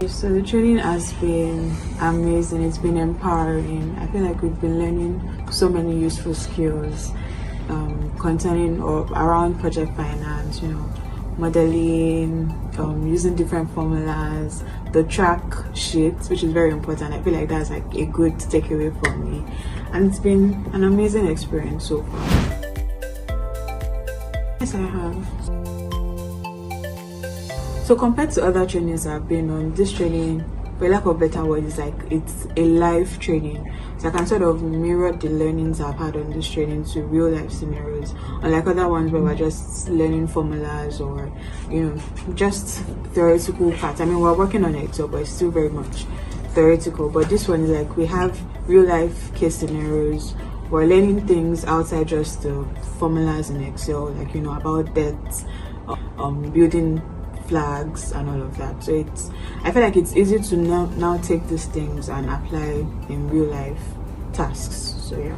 So the training has been amazing. It's been empowering. I feel like we've been learning so many useful skills concerning or around project finance, modeling, using different formulas, the track sheets, which is very important. I feel like that's like a good takeaway for me, and it's been an amazing experience so far. Yes, I have. So compared to other trainings I've been on, this training, for lack of better word, is like it's a live training. So I can sort of mirror the learnings I've had on this training to real life scenarios, unlike other ones where we're just learning formulas or just theoretical parts. I mean, we're working on Excel, but it's still very much theoretical. But this one is like we have real life case scenarios. We're learning things outside just the formulas in Excel, like about debts, building flags and all of that. So I feel like it's easy to now take these things and apply in real life tasks. So yeah.